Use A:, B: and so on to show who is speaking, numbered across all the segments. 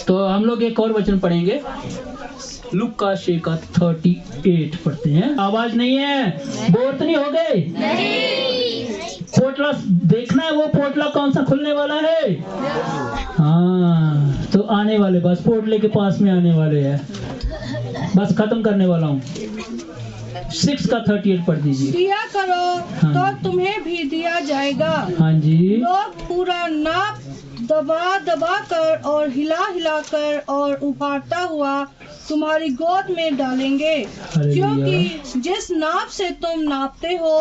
A: तो हम लोग एक और वचन पढ़ेंगे, लुका 6:38 पढ़ते हैं। आवाज नहीं है, बोर तो नहीं हो गए? पोटला देखना है, वो पोटला कौन सा खुलने वाला है? हाँ, तो आने वाले, बस पोटले के पास में आने वाले हैं, बस खत्म करने वाला हूँ। 6:38 पढ़ दीजिए।
B: दिया करो
A: हाँ।
B: तो तुम्हें भी दिया जाएगा।
A: हाँ जी।
B: लोग पूरा नाप दबा दबा कर और हिला हिला कर और उभारता हुआ तुम्हारी गोद में डालेंगे, क्योंकि जिस नाप से तुम नापते हो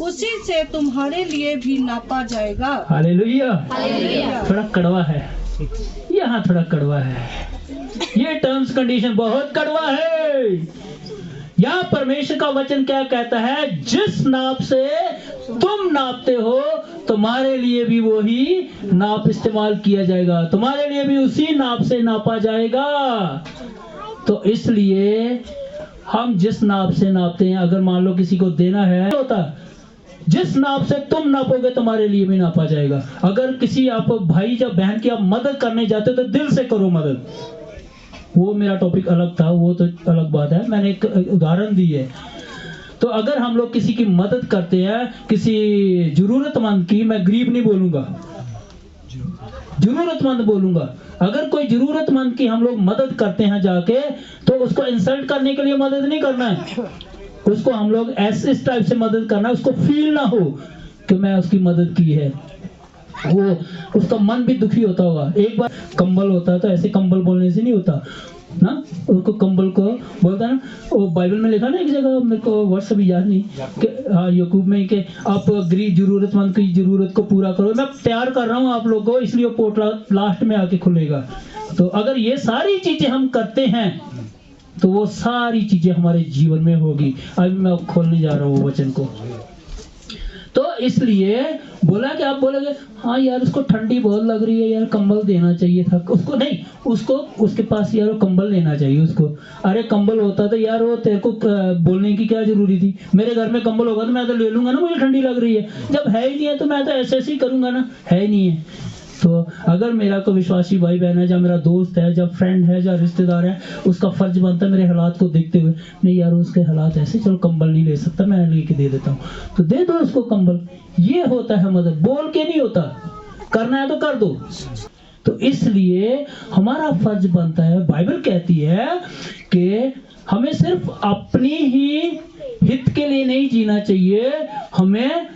B: उसी से तुम्हारे लिए भी नापा जाएगा।
A: हालेलुया। थोड़ा कड़वा है, यहाँ थोड़ा कड़वा है, ये टर्म्स कंडीशन बहुत कड़वा है। यहाँ परमेश्वर का वचन क्या कहता है? जिस नाप से तुम नापते हो तुम्हारे लिए भी वही नाप इस्तेमाल किया जाएगा, तुम्हारे लिए भी उसी नाप से नापा जाएगा। तो इसलिए हम जिस नाप से नापते हैं, अगर मान लो किसी को देना है, होता जिस नाप से तुम नापोगे तुम्हारे लिए भी नापा जाएगा। अगर किसी आप भाई या बहन की आप मदद करने जाते हो तो दिल से करो मदद। वो मेरा टॉपिक अलग था, वो तो अलग बात है, मैंने एक उदाहरण दी है। तो अगर हम लोग किसी की मदद करते हैं, किसी जरूरतमंद की, मैं गरीब नहीं बोलूंगा, जरूरतमंद बोलूंगा। अगर कोई जरूरतमंद की हम लोग मदद करते हैं जाके, तो उसको इंसल्ट करने के लिए मदद नहीं करना है, उसको हम लोग ऐसे इस टाइप से मदद करना है, उसको फील ना हो कि मैं उसकी मदद की है, वो उसका मन भी दुखी होता होगा। एक बार कंबल होता है तो ऐसे कंबल बोलने से नहीं होता ना, उसको कंबल को बोलता है ना, वो बाइबल में लिखा ना एक जगह, मेरे को वर्ष अभी याद नहीं कि हाँ याकूब में, कि आप गरीब जरूरतमंद की जरूरत को पूरा करो। मैं तैयार कर रहा हूँ आप लोगों को, इसलिए पोटला लास्ट में आके खुलेगा। तो अगर ये सारी चीजें हम करते हैं तो वो सारी चीजें हमारे जीवन में होगी। अभी मैं खोलने जा रहा हूँ वचन को। तो इसलिए बोला कि आप बोलोगे हाँ यार उसको ठंडी बहुत लग रही है यार, कंबल देना चाहिए था उसको। नहीं, उसको उसके पास यार वो कंबल लेना चाहिए उसको। अरे कंबल होता तो यार वो तेरे को बोलने की क्या जरूरी थी? मेरे घर में कंबल होगा तो मैं तो ले लूंगा ना, मुझे ठंडी लग रही है। जब है ही नहीं है तो मैं तो ऐसे ही करूंगा ना, है ही नहीं है। तो अगर मेरा कोई विश्वासी भाई बहन है, या मेरा दोस्त है, या फ्रेंड है, या रिश्तेदार है, उसका फर्ज बनता है मेरे हालात को देखते हुए, नहीं यार उसके हालात ऐसे, चलो कंबल नहीं ले सकता, मैं लेके दे देता हूँ, तो दे दो उसको कंबल। ये होता है मदद, बोल के नहीं होता, करना है तो कर दो। तो इसलिए हमारा फर्ज बनता है, बाइबल कहती है कि हमें सिर्फ अपनी ही हित के लिए नहीं जीना चाहिए, हमें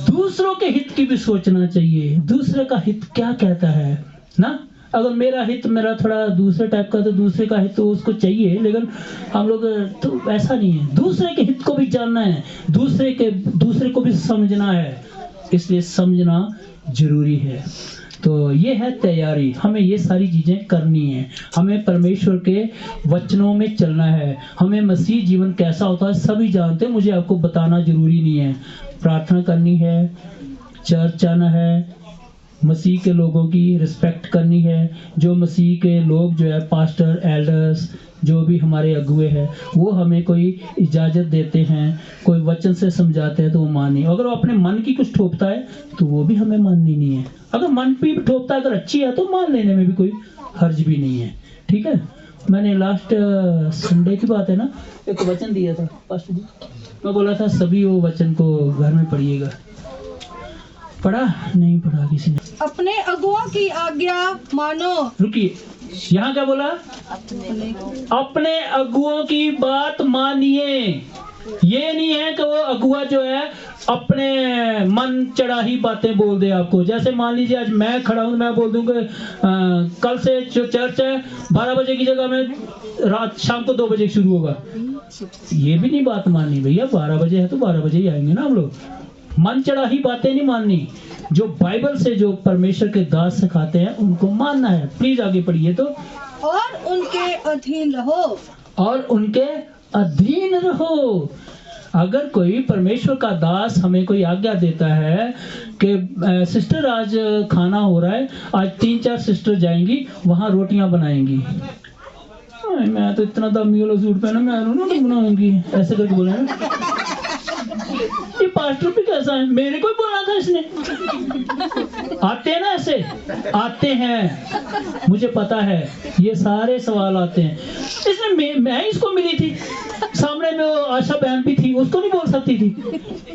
A: दूसरों के हित की भी सोचना चाहिए। दूसरे का हित क्या कहता है ना? अगर मेरा हित मेरा थोड़ा दूसरे टाइप का, तो दूसरे का हित तो उसको चाहिए, लेकिन हम लोग तो ऐसा नहीं है। दूसरे के हित को भी जानना है, दूसरे को भी समझना है, इसलिए समझना जरूरी है। तो ये है तैयारी, हमें ये सारी चीजें करनी है, हमें परमेश्वर के वचनों में चलना है। हमें मसीह जीवन कैसा होता है सभी जानते हैं, मुझे आपको बताना जरूरी नहीं है। प्रार्थना करनी है, चर्च आना है, मसीह के लोगों की रिस्पेक्ट करनी है। जो मसीह के लोग जो है, पास्टर, एल्डर्स, जो भी हमारे अगुए हैं, वो हमें कोई इजाज़त देते हैं, कोई वचन से समझाते हैं तो वो मानिए। अगर वो अपने मन की कुछ ठोकता है तो वो भी हमें माननी नहीं है। अगर मन भी ठोकता है, अगर अच्छी है तो मान लेने में भी कोई हर्ज भी नहीं है। ठीक है। मैंने लास्ट संडे की बात है ना, एक वचन दिया था पास्टर जी, मैं बोला था सभी वो वचन को घर में पढ़िएगा। पढ़ा नहीं? पढ़ा किसी ने?
B: अपने अगुआ की आज्ञा मानो।
A: रुकिए, यहाँ क्या बोला? अपने अगुओं की बात मानिए। ये नहीं है कि वो अगुआ जो है अपने मन चढ़ा ही बातें बोल दे आपको। जैसे मान लीजिए आज मैं खड़ा हूँ, मैं बोल दूँ कि कल से जो चर्च है 12 बजे की जगह में रात शाम को 2 बजे शुरू होगा। ये भी नहीं बात माननी भैया, 12 बजे है तो 12 बजे ही आएंगे ना हम लोग। मन चढ़ा ही बातें नहीं माननी। जो बाइबल से जो परमेश्वर के दास सिखाते हैं उनको मानना है। प्लीज आगे पढ़िए। तो
B: और उनके अधीन रहो।
A: और उनके अधीन रहो। अगर कोई परमेश्वर का दास हमें कोई आज्ञा देता है कि सिस्टर आज खाना हो रहा है, आज 3-4 सिस्टर जाएंगी वहां रोटियां बनाएंगी, मैं तो इतना दामी वाला सूट पहना, मैं नहीं बनाऊंगी, ऐसे करके बोले ना। ये पास्टर भी कैसा है, मेरे को ही बोलना था इसने। आते हैं ना ऐसे, आते हैं, मुझे पता है ये सारे सवाल आते हैं। इसने मैं इसको मिली थी, सामने में वो आशा बहन भी थी, उसको नहीं बोल सकती थी?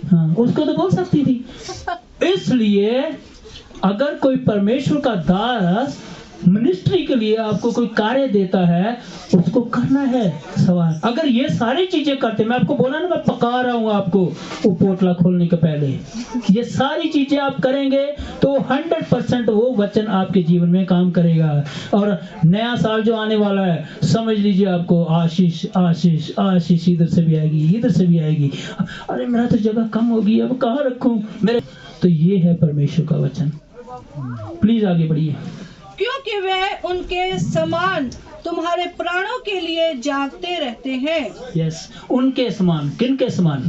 A: हाँ, उसको तो बोल सकती थी। इसलिए अगर कोई परमेश्वर का दास मिनिस्ट्री के लिए आपको कोई कार्य देता है, उसको करना है सवाल। अगर ये सारी चीजें करते, मैं आपको बोला ना, मैं पका रहा हूँ आपको वो पोटला खोलने के पहले, ये सारी चीजें आप करेंगे तो 100% वो वचन आपके जीवन में काम करेगा। और नया साल जो आने वाला है, समझ लीजिए आपको आशीष आशीष आशीष इधर से भी आएगी, इधर से भी आएगी। अरे मेरा तो जगह कम होगी, अब कहाँ रखूं मेरे। तो ये है परमेश्वर का वचन। प्लीज आगे बढ़िए।
B: क्योंकि वे उनके समान तुम्हारे प्राणों के लिए जागते रहते हैं।
A: यस, उनके समान। किन के समान?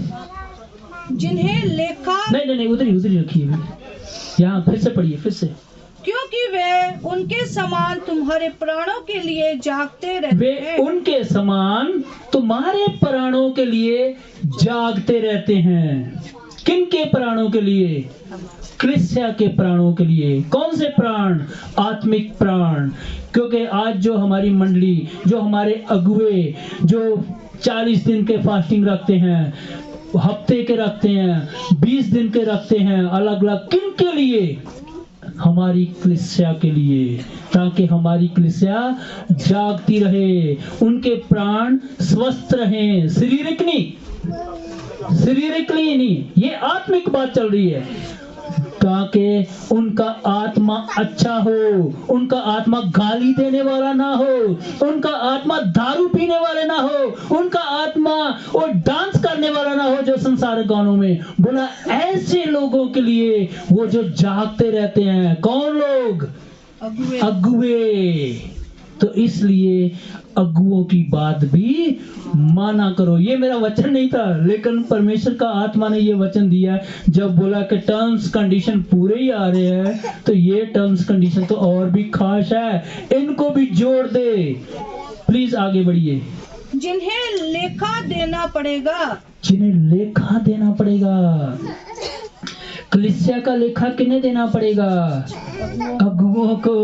B: जिन्हें लेखा
A: नहीं, उधर ही रखिए, यहाँ फिर से पढ़िए, फिर से।
B: क्योंकि वे उनके समान तुम्हारे प्राणों के लिए जागते रहते हैं।
A: उनके समान तुम्हारे प्राणों के लिए जागते रहते हैं। किन के प्राणों के लिए? कलीसिया के प्राणों के लिए। कौन से प्राण? आत्मिक प्राण। क्योंकि आज जो हमारी मंडली, जो हमारे अगुए, जो 40 दिन के फास्टिंग रखते हैं, हफ्ते के रखते हैं, 20 दिन के रखते हैं, अलग अलग, किन के लिए? हमारी कलीसिया के लिए, ताकि हमारी कलीसिया जागती रहे, उनके प्राण स्वस्थ रहें। शारीरिक नहीं, ये आत्मिक बात चल रही है। ताकि उनका आत्मा अच्छा हो, उनका आत्मा गाली देने वाला ना हो, उनका आत्मा दारू पीने वाले ना हो, उनका आत्मा वो डांस करने वाला ना हो जो संसारिक गानों में बोला। ऐसे लोगों के लिए वो जो जागते रहते हैं। कौन लोग? अगुए। तो इसलिए अगुओं की बात भी माना करो। ये मेरा वचन नहीं था, लेकिन परमेश्वर का आत्मा ने ये वचन दिया। जब बोला कि टर्म्स कंडीशन पूरे ही आ रहे हैं, तो ये टर्म्स कंडीशन तो और भी खास है, इनको भी जोड़ दे। प्लीज आगे बढ़िए।
B: जिन्हें लेखा देना पड़ेगा।
A: जिन्हें लेखा देना पड़ेगा। कलीसिया का लेखा किन्हें देना पड़ेगा? अगुओं को।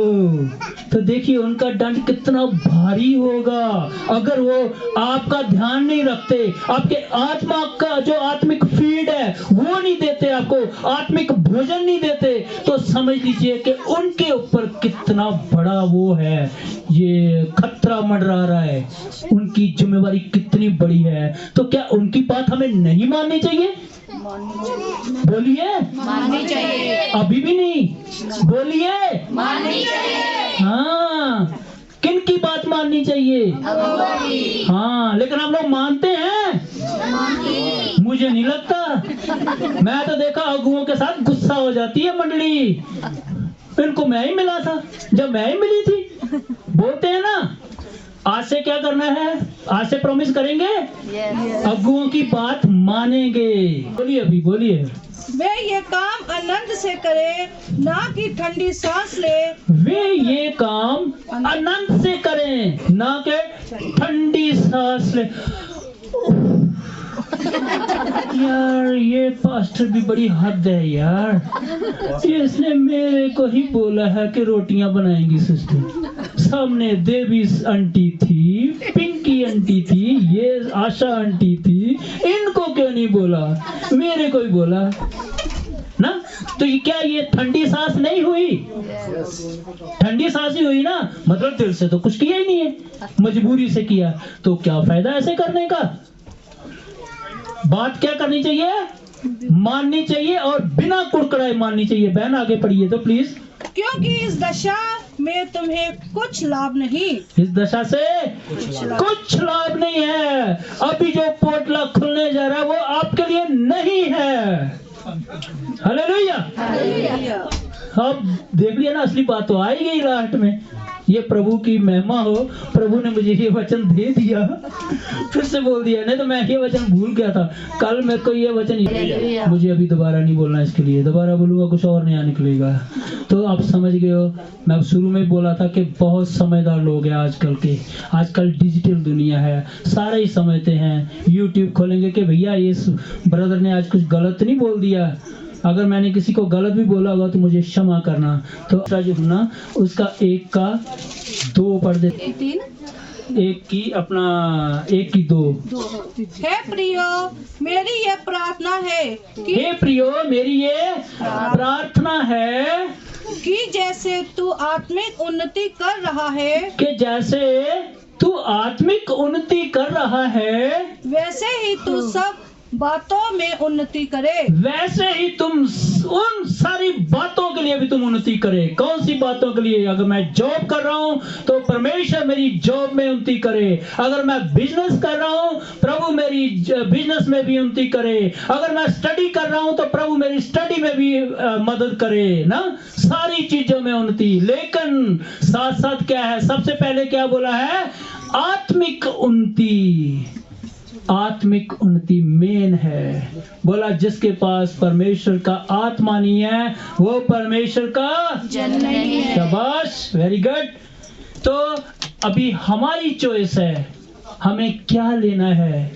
A: तो देखिए उनका दंड कितना भारी होगा अगर वो आपका ध्यान नहीं रखते, आपके आत्मा का जो आत्मिक फीड है वो नहीं देते, आपको आत्मिक भोजन नहीं देते, तो समझ लीजिए कि उनके ऊपर कितना बड़ा वो है, ये खतरा मंडरा रहा है। उनकी जिम्मेवारी कितनी बड़ी है। तो क्या उनकी बात हमें नहीं माननी चाहिए? बोलिए,
B: माननी चाहिए।
A: अभी भी नहीं? बोलिए,
B: माननी चाहिए।
A: हाँ, किन की बात माननी चाहिए? हाँ, लेकिन आप लोग मानते हैं? मुझे नहीं लगता। मैं तो देखा अगुओं के साथ गुस्सा हो जाती है मंडली। इनको मैं ही मिला था, जब मैं ही मिली थी। बोलते हैं ना, आज से क्या करना है? आज से प्रॉमिस करेंगे, अगुओं की बात मानेंगे। बोलिए, अभी बोलिए।
B: वे ये काम आनंद से करें, ना कि ठंडी सांस ले।
A: वे ये काम आनंद से करें, ना कि ठंडी सांस ले। यार ये पास्टर भी बड़ी हद है यार। इसने मेरे को ही बोला है कि रोटियां बनाएंगी सिस्टर। सामने देवी आंटी थी, पिंकी आंटी थी, ये आशा आंटी थी, इनको क्यों नहीं बोला? मेरे को ही बोला ना। तो ये क्या, ये ठंडी सांस नहीं हुई? ठंडी सांस ही हुई ना, मतलब दिल से तो कुछ किया ही नहीं है, मजबूरी से किया। तो क्या फायदा ऐसे करने का? बात क्या करनी चाहिए? माननी चाहिए, और बिना कुड़कुड़ाए माननी चाहिए। बहन आगे पढ़िए तो प्लीज।
B: क्योंकि इस दशा में तुम्हें कुछ लाभ नहीं।
A: इस दशा से कुछ लाभ नहीं है। अभी जो पोटला खुलने जा रहा है वो आपके लिए नहीं है। हालेलुया। अब देख लिया ना, असली बात तो आई गई लास्ट में। ये प्रभु की महिमा हो, प्रभु ने मुझे ये वचन दे दिया, फिर से बोल दिया, नहीं तो मैं ये वचन भूल गया था। कल मेरे को ये वचन, मुझे अभी दोबारा नहीं बोलना, इसके लिए दोबारा बोलूंगा कुछ और नया निकलेगा। तो आप समझ गए हो, मैं अब शुरू में बोला था कि बहुत समझदार लोग हैं आजकल के, आजकल डिजिटल दुनिया है, सारे ही समझते हैं। यूट्यूब खोलेंगे कि भैया ये ब्रदर ने आज कुछ गलत नहीं बोल दिया, अगर मैंने किसी को गलत भी बोला होगा तो मुझे क्षमा करना। तो जो ना उसका 1 का 2 पढ़ दे, 1 की अपना 1 की 2।
B: हे प्रियो मेरी ये प्रार्थना है कि,
A: हे प्रियो मेरी ये प्रार्थना है
B: कि जैसे तू आत्मिक उन्नति कर रहा है,
A: कि जैसे तू आत्मिक उन्नति कर रहा है,
B: वैसे ही तू सब बातों में उन्नति करे।
A: वैसे ही तुम उन सारी बातों के लिए भी तुम उन्नति करे। कौन सी बातों के लिए? अगर मैं जॉब कर रहा हूँ तो परमेश्वर मेरी जॉब में उन्नति करे। अगर मैं बिजनेस कर रहा हूँ, प्रभु मेरी बिजनेस में भी उन्नति करे। अगर मैं स्टडी कर रहा हूँ तो प्रभु मेरी स्टडी में भी मदद करे ना, सारी चीजों में उन्नति। लेकिन साथ साथ क्या है, सबसे पहले क्या बोला है? आत्मिक उन्नति। आत्मिक उन्नति मेन है। बोला जिसके पास परमेश्वर का आत्मा नहीं है वो परमेश्वर का
B: जन नहीं है।
A: शाबाश, वेरी गुड। तो अभी हमारी चॉइस है, हमें क्या लेना है।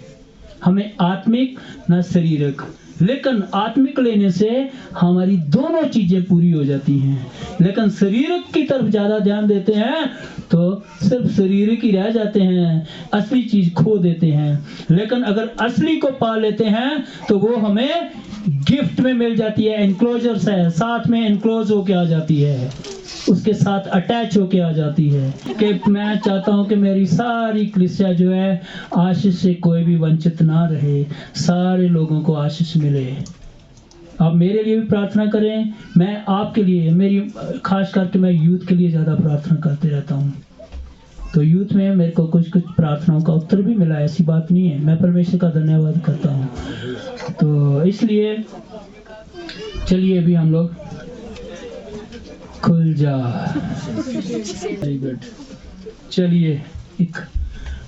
A: हमें आत्मिक न शारीरिक, लेकिन आत्मिक लेने से हमारी दोनों चीजें पूरी हो जाती हैं। लेकिन शारीरिक की तरफ ज्यादा ध्यान देते हैं तो सिर्फ शारीरिक ही रह जाते हैं, असली चीज खो देते हैं। लेकिन अगर असली को पा लेते हैं तो वो हमें गिफ्ट में मिल जाती है, एनक्लोजर्स है, साथ में एनक्लोज होके आ जाती है, उसके साथ अटैच होके आ जाती है। कि मैं चाहता हूं कि मेरी सारी कलीसिया जो है आशीष से कोई भी वंचित ना रहे, सारे लोगों को आशीष मिले। आप मेरे लिए भी प्रार्थना करें, मैं आपके लिए, मेरी खास करके मैं यूथ के लिए ज़्यादा प्रार्थना करते रहता हूँ। तो यूथ में मेरे को कुछ प्रार्थनाओं का उत्तर भी मिला, ऐसी बात नहीं है, मैं परमेश्वर का धन्यवाद करता हूँ। तो इसलिए चलिए अभी हम लोग खुल जा, वेरी गुड। चलिए एक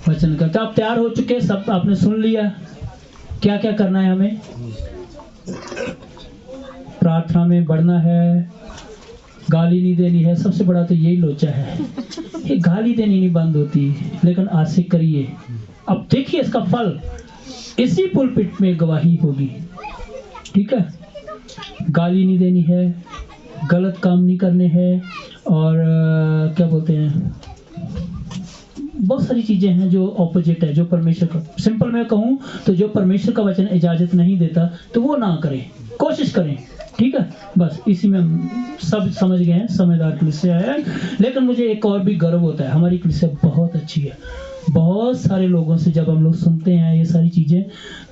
A: वचन का, तो आप तैयार हो चुके, सब आपने सुन लिया क्या क्या करना है। हमें प्रार्थना में बढ़ना है, गाली नहीं देनी है, सबसे बड़ा तो यही लोचा है। ये गाली देनी नहीं बंद होती, लेकिन आज से करिए। अब देखिए इसका फल इसी पुलपिट में गवाही होगी, ठीक है। गाली नहीं देनी है, गलत काम नहीं करने हैं, और क्या बोलते हैं, बहुत सारी चीजें हैं जो ऑपोजिट है, जो परमेश्वर का, सिंपल मैं कहूँ तो जो परमेश्वर का वचन इजाजत नहीं देता तो वो ना करें, कोशिश करें, ठीक है। बस इसी में सब समझ गए हैं, समझदार कलीसिया है। लेकिन मुझे एक और भी गर्व होता है, हमारी कलीसिया बहुत अच्छी है। बहुत सारे लोगों से जब हम लोग सुनते हैं ये सारी चीजें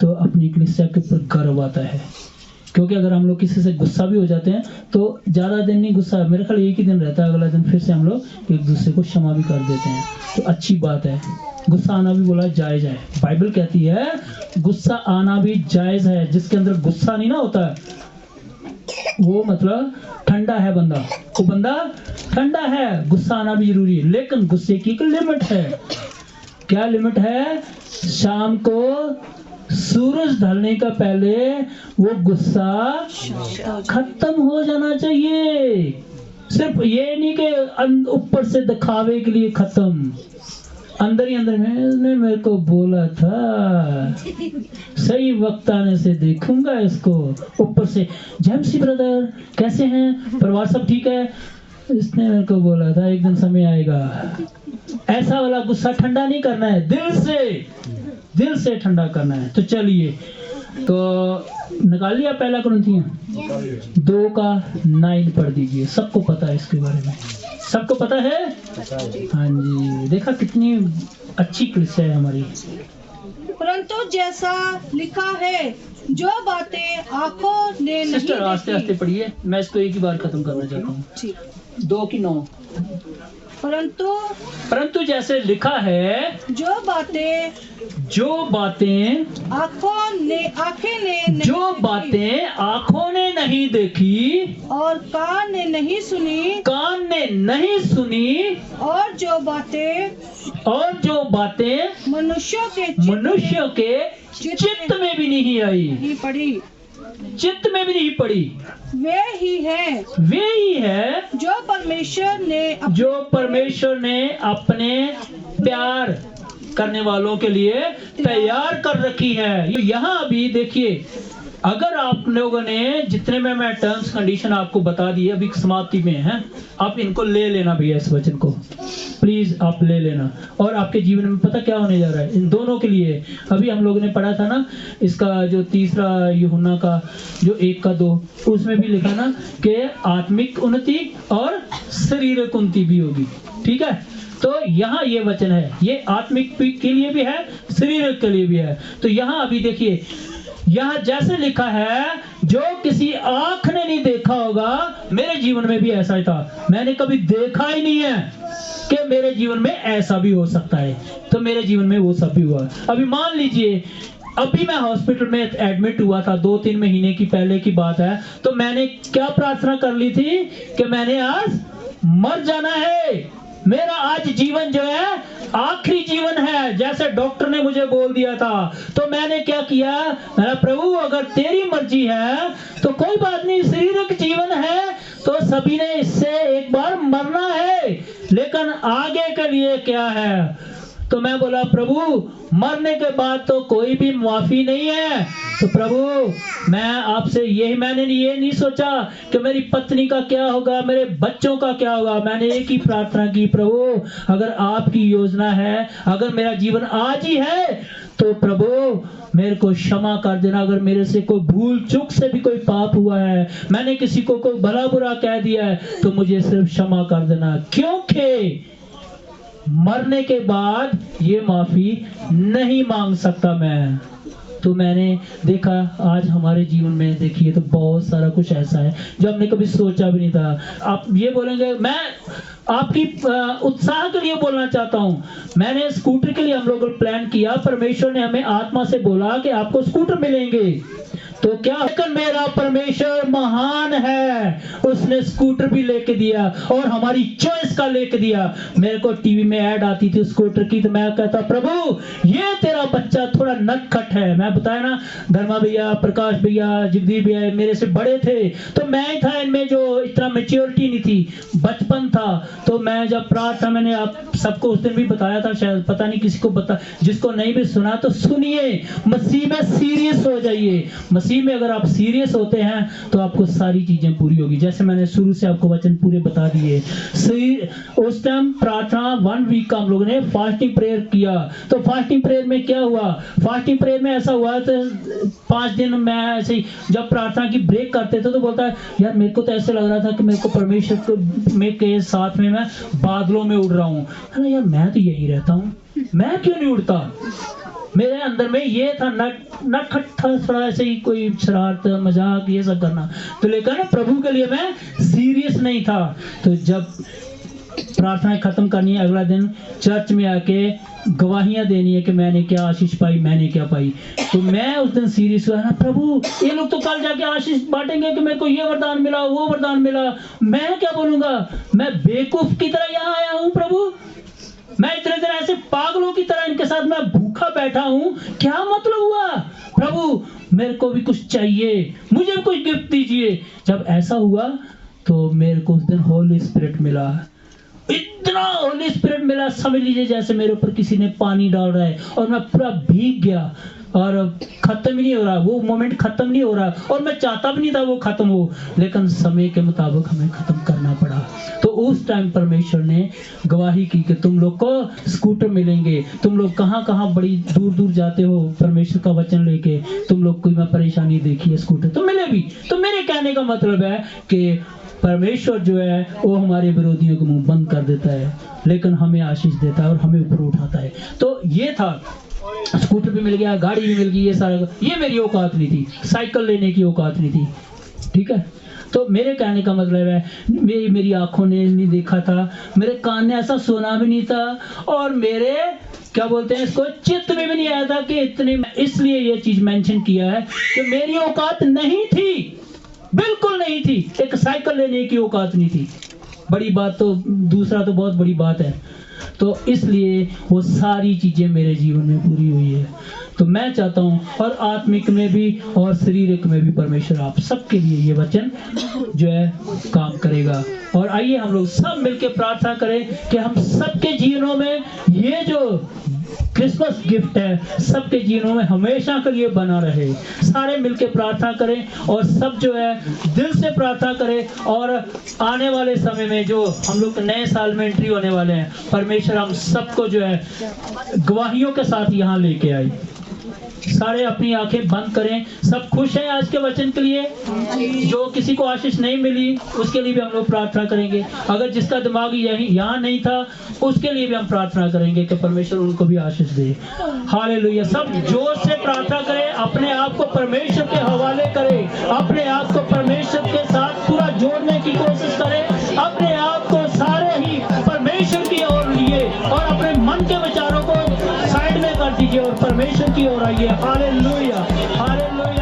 A: तो अपनी कलीसिया के ऊपर गर्व आता है। क्योंकि अगर हम लोग किसी से गुस्सा भी हो जाते हैं तो ज़्यादा दिन नहीं गुस्सा, मेरे ख्याल एक ही दिन रहता है, अगला दिन फिर से हम लोग एक दूसरे को क्षमा भी कर देते हैं। तो अच्छी बात है, गुस्सा आना भी बोला जायज़ है। बाइबल कहती है गुस्सा आना भी जायज़ है। जिसके अंदर गुस्सा नहीं ना होता है वो मतलब ठंडा है बंदा, वो बंदा ठंडा है। गुस्सा आना भी जरूरी है, लेकिन गुस्से की एक लिमिट है। क्या लिमिट है? शाम को सूरज ढलने का पहले वो गुस्सा खत्म हो जाना चाहिए। सिर्फ ये नहीं कि ऊपर से दिखावे के लिए खत्म, अंदर ही अंदर में उसने मेरे को बोला था, सही वक्त आने से देखूंगा इसको। ऊपर से जेम्सी ब्रदर कैसे हैं, परिवार सब ठीक है, इसने मेरे को बोला था एक दिन समय आएगा। ऐसा वाला गुस्सा ठंडा नहीं करना है, दिल से ठंडा करना है। तो चलिए, तो निकाल लिया पहला कुरिन्थियों 2 का 9 पढ़ दीजिए। सबको पता है इसके बारे में, सबको पता है? हाँ जी, देखा कितनी अच्छी कलीसिया है हमारी।
B: परंतु जैसा लिखा है, जो बातें आंखों ने नहीं
A: सिस्टर आस्ते आस्ते पढ़िए, मैं इसको एक ही बार खत्म करना चाहता हूँ। 2 की 9 परंतु जैसे लिखा है,
B: जो बातें
A: आंखों ने नहीं देखी
B: और कान ने नहीं सुनी, और जो बातें मनुष्यों के चित्त में भी नहीं पड़ी, वे ही है जो परमेश्वर ने अपने प्यार करने वालों के लिए तैयार कर रखी है। यहाँ अभी देखिए, अगर आप लोगों ने जितने में मैं टर्म्स कंडीशन आपको बता दिए, अभी समाप्ति में है, आप इनको ले लेना भैया, इस वचन को प्लीज आप ले लेना। और आपके जीवन में पता क्या होने जा रहा है इन दोनों के लिए। अभी हम लोगों ने पढ़ा था ना, इसका जो तीसरा यूहन्ना का जो 1-2, उसमें भी लिखा ना कि आत्मिक उन्नति और शारीरिक उन्नति भी होगी। ठीक है, तो यहाँ ये वचन है, ये आत्मिक के लिए भी है, शारीरिक के लिए भी है। तो यहाँ अभी देखिए, यहाँ जैसे लिखा है, जो किसी आंख ने नहीं देखा होगा, मेरे जीवन में भी ऐसा ही था। मैंने कभी देखा ही नहीं है कि मेरे जीवन में ऐसा भी हो सकता है, तो मेरे जीवन में वो सब भी हुआ। अभी मान लीजिए, अभी मैं हॉस्पिटल में एडमिट हुआ था, 2-3 महीने की पहले की बात है। तो मैंने क्या प्रार्थना कर ली थी कि मैंने आज मर जाना है, मेरा आज जीवन जो है आखिरी जीवन है, जैसे डॉक्टर ने मुझे बोल दिया था। तो मैंने क्या किया, मेरा प्रभु अगर तेरी मर्जी है तो कोई बात नहीं, शारीरिक जीवन है तो सभी ने इससे एक बार मरना है, लेकिन आगे के लिए क्या है। तो मैं बोला, प्रभु मरने के बाद तो कोई भी माफी नहीं है। तो प्रभु मैं आपसे मैंने ये नहीं सोचा कि मेरी पत्नी का क्या होगा, मेरे बच्चों का क्या होगा। मैंने एक ही प्रार्थना की, प्रभु अगर आपकी योजना है, अगर मेरा जीवन आज ही है तो प्रभु मेरे को क्षमा कर देना। अगर मेरे से कोई भूल चूक से भी कोई पाप हुआ है, मैंने किसी को कोई भला बुरा कह दिया है, तो मुझे सिर्फ क्षमा कर देना, क्योंकि मरने के बाद ये माफी नहीं मांग सकता मैं। तो मैंने देखा आज हमारे जीवन में देखिए तो बहुत सारा कुछ ऐसा है जो हमने कभी सोचा भी नहीं था। आप ये बोलेंगे, मैं आपकी उत्साह के लिए बोलना चाहता हूँ। मैंने स्कूटर के लिए हम लोगों ने प्लान किया, परमेश्वर ने हमें आत्मा से बोला कि आपको स्कूटर मिलेंगे। तो क्या, लेकिन मेरा परमेश्वर महान है, उसने स्कूटर भी लेके दिया और हमारी चॉइस का लेके दिया। मेरे को टीवी में ऐड आती थी स्कूटर की, तो मैं कहता, प्रभु ये तेरा बच्चा थोड़ा नटखट है। मैं बताया ना, धर्मा भैया, प्रकाश भैया, जगदीप भैया मेरे से बड़े थे, तो मैं ही था इनमें जो इतना मेच्योरिटी नहीं थी, बचपन था। तो मैं जब प्रार्थना, मैंने आप सबको उस दिन भी बताया था, शायद पता नहीं किसी को बता, जिसको नहीं भी सुना तो सुनिए। मसीह में सीरियस हो जाइए। मसीह में अगर आप सीरियस होते हैं तो आपको सारी चीजें पूरी होगी। जैसे मैंने शुरू से आपको वचन पूरे बता दिए। उस टाइम प्रार्थना 1 वीक का हम लोगों ने फास्टिंग प्रेयर किया। तो फास्टिंग प्रेयर में क्या हुआ, फास्टिंग प्रेयर में ऐसा हुआ तो 5 दिन मैं ऐसे ही जब प्रार्थना की ब्रेक करते थे तो बोलता है, यार मेरे को तो ऐसे लग रहा था कि मेरे को परमेश्वर के साथ में मैं बादलों में उड़ रहा हूँ। है ना यार, मैं तो यही रहता हूँ, मैं क्यों नहीं उड़ता। मेरे अंदर में ये था, नटखट था थोड़ा, ऐसे ही कोई शरारत मजाक ये सब करना। तो लेकिन प्रभु के लिए मैं सीरियस नहीं था। तो जब प्रार्थनाएं खत्म करनी है, अगला दिन चर्च में आके गवाहियां देनी है कि मैंने क्या आशीष पाई, मैंने क्या पाई। तो मैं उस दिन सीरियस हुआ ना, प्रभु ये लोग तो कल जाके आशीष बांटेंगे कि मेरे को ये वरदान मिला, वो वरदान मिला, मैं क्या बोलूंगा। मैं बेवकूफ की तरह यहाँ आया हूँ प्रभु, मैं इतने दिन ऐसे पागलों की तरह इनके साथ मैं भूखा बैठा हूँ, क्या मतलब हुआ। प्रभु मेरे को भी कुछ चाहिए, मुझे भी कुछ गिफ्ट दीजिए। जब ऐसा हुआ तो मेरे को उस दिन होली स्पिरिट मिला, इतना होली स्पिरिट मिला, समझ लीजिए जैसे मेरे ऊपर किसी ने पानी डाल रहा है और मैं पूरा भीग गया और खत्म ही नहीं हो रहा, वो मोमेंट खत्म नहीं हो रहा। और मैं चाहता भी नहीं था वो खत्म हो, लेकिन समय के मुताबिक हमें खत्म करना पड़ा। तो उस टाइम परमेश्वर ने गवाही की कि तुम लोग को स्कूटर मिलेंगे, तुम लोग कहाँ कहाँ बड़ी दूर दूर जाते हो परमेश्वर का वचन लेके, तुम लोग कोई मैं परेशानी देखी है, स्कूटर तो मिले भी। तो मेरे कहने का मतलब है कि परमेश्वर जो है वो हमारे विरोधियों को मुंह बंद कर देता है, लेकिन हमें आशीष देता है और हमें ऊपर उठाता है। तो ये था, स्कूटर भी मिल गया, गाड़ी भी मिल गई, ये सारा, ये मेरी औकात नहीं थी, साइकिल लेने की औकात नहीं थी। ठीक है,
A: तो मेरे कहने का मतलब है मेरी आंखों ने नहीं देखा था, मेरे कान ने ऐसा सुना भी नहीं था, और मेरे क्या बोलते हैं इसको चित्त में भी नहीं आया था कि इतनी, इसलिए ये चीज मेंशन किया है कि मेरी औकात नहीं थी, बिल्कुल नहीं थी, एक साइकिल लेने की औकात नहीं थी। बड़ी बात तो, दूसरा तो बहुत बड़ी बात है। तो इसलिए वो सारी चीजें मेरे जीवन में पूरी हुई है। तो मैं चाहता हूँ, और आत्मिक में भी और शारीरिक में भी परमेश्वर आप सबके लिए ये वचन जो है काम करेगा। और आइए हम लोग सब मिलकर प्रार्थना करें कि हम सबके जीवनों में ये जो क्रिसमस गिफ्ट है सबके जीवनों में हमेशा के लिए बना रहे। सारे मिलकर प्रार्थना करें और सब जो है दिल से प्रार्थना करें। और आने वाले समय में जो हम लोग नए साल में एंट्री होने वाले हैं, परमेश्वर हम सबको जो है गवाहियों के साथ यहाँ लेके आए। सारे अपनी आंखें बंद करें। सब खुश हैं आज के वचन के लिए? जो किसी को आशीष नहीं मिली उसके लिए भी हम लोग प्रार्थना करेंगे। अगर जिसका दिमाग यहाँ नहीं था उसके लिए भी हम प्रार्थना करेंगे कि परमेश्वर उनको भी आशीष दे। हालेलुया। सब जोर से प्रार्थना करें, अपने आप को परमेश्वर के हवाले करें, अपने आप को परमेश्वर के साथ पूरा जोड़ने की कोशिश करें, अपने आप को सारे ही परमेश्वर की ओर लिए और अपने मन के विचारों को साइड में कर दीजिए और परमेश्वर की ओर आइए। Hallelujah, hallelujah.